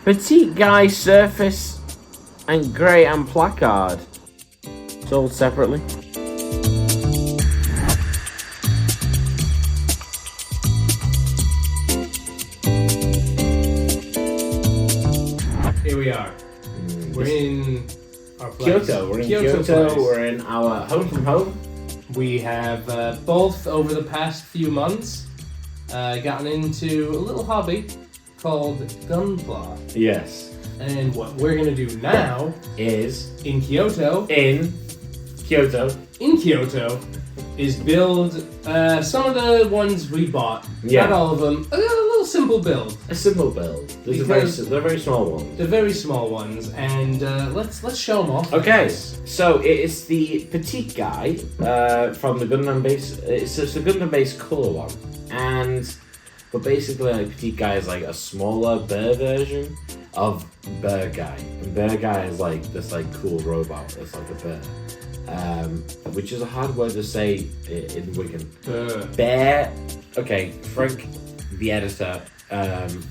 Petite guy surface and grey and placard. Sold separately. Here we are. We're in our place. Kyoto. We're in Kyoto. Place. We're in our home from home. We have both over the past few months gotten into a little hobby called Gunpla. Yes. And what we're going to do now Is in Kyoto is build some of the ones we bought. Yeah. Not all of them. A little simple build. a simple build. They're very small ones. The very small ones, and let's show them off. Okay, so it's the petite guy from the Gundam base. It's a Gundam base color one, but basically, like, petite guy is like a smaller bear version of bear guy, and bear guy is like this like cool robot that's like a bear, which is a hard word to say in Wigan. Bear. Okay, Frank, the editor,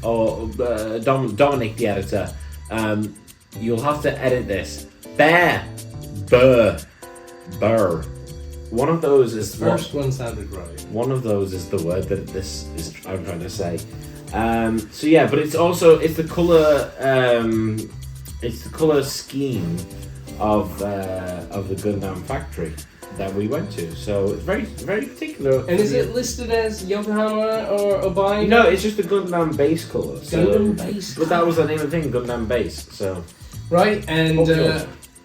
or Dominic, the editor. You'll have to edit this. Bear, burr. One of those is the first one sounded right. One of those is the word that this is I'm trying to say. So yeah, but it's also the color scheme of the Gundam factory that we went to. So it's very particular. And is it listed as Yokohama or Obai? No, it's just the Gundam base color. Gundam base. But that was the name of the thing, Gundam base. So right, and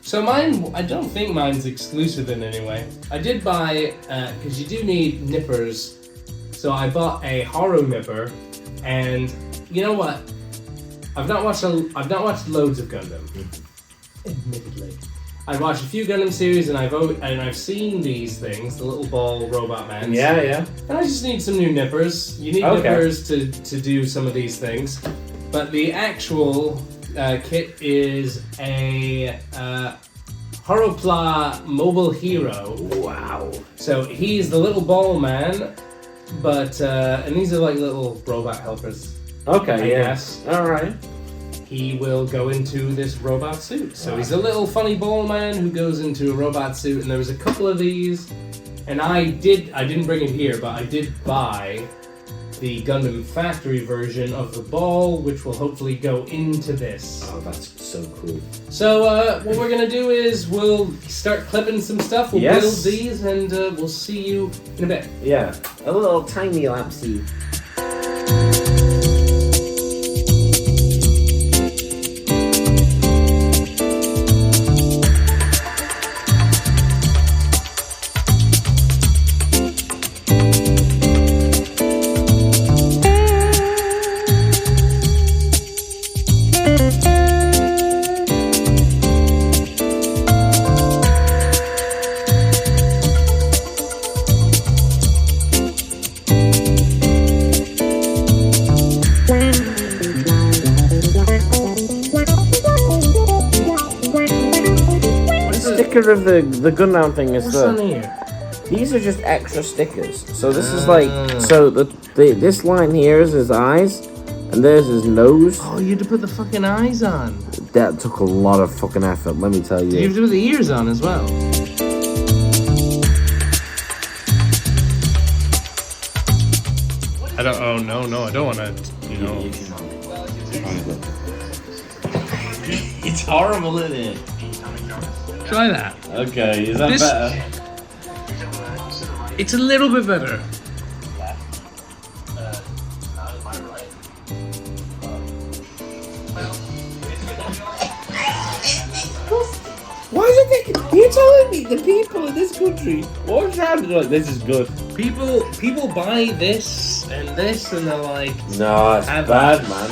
so mine. I don't think mine's exclusive in any way. I did buy because you do need nippers. So I bought a Haru nipper, and you know what? I've not watched loads of Gundam. Admittedly, I watched a few Gundam series, and I've seen these things, the little ball robot man. Yeah. And I just need some new nippers. You need nippers to do some of these things. But the actual kit is a Gunpla mobile hero. Wow. So he's the little ball man, but and these are like little robot helpers. Okay. I guess. All right. He will go into this robot suit. So he's a little funny ball man who goes into a robot suit, and there was a couple of these, and I didn't bring it here, but I did buy the Gundam factory version of the ball, which will hopefully go into this. Oh, that's so cool. So what we're gonna do is we'll start clipping some stuff, we'll build these, and we'll see you in a bit. Yeah, a little tiny lapsy. Sticker of the Gundam thing is these are just extra stickers. So this is like this line here is his eyes, and there's his nose. Oh, you had to put the fucking eyes on. That took a lot of fucking effort, let me tell you. You have to put the ears on as well. I don't. Oh no! I don't want to. You know. It's horrible, isn't it? Try that. Okay, is that better? It's a little bit better. Why is it taking? You're telling me the people in this country walk around and like, this is good. People buy this, and they're like, no, it's bad, man.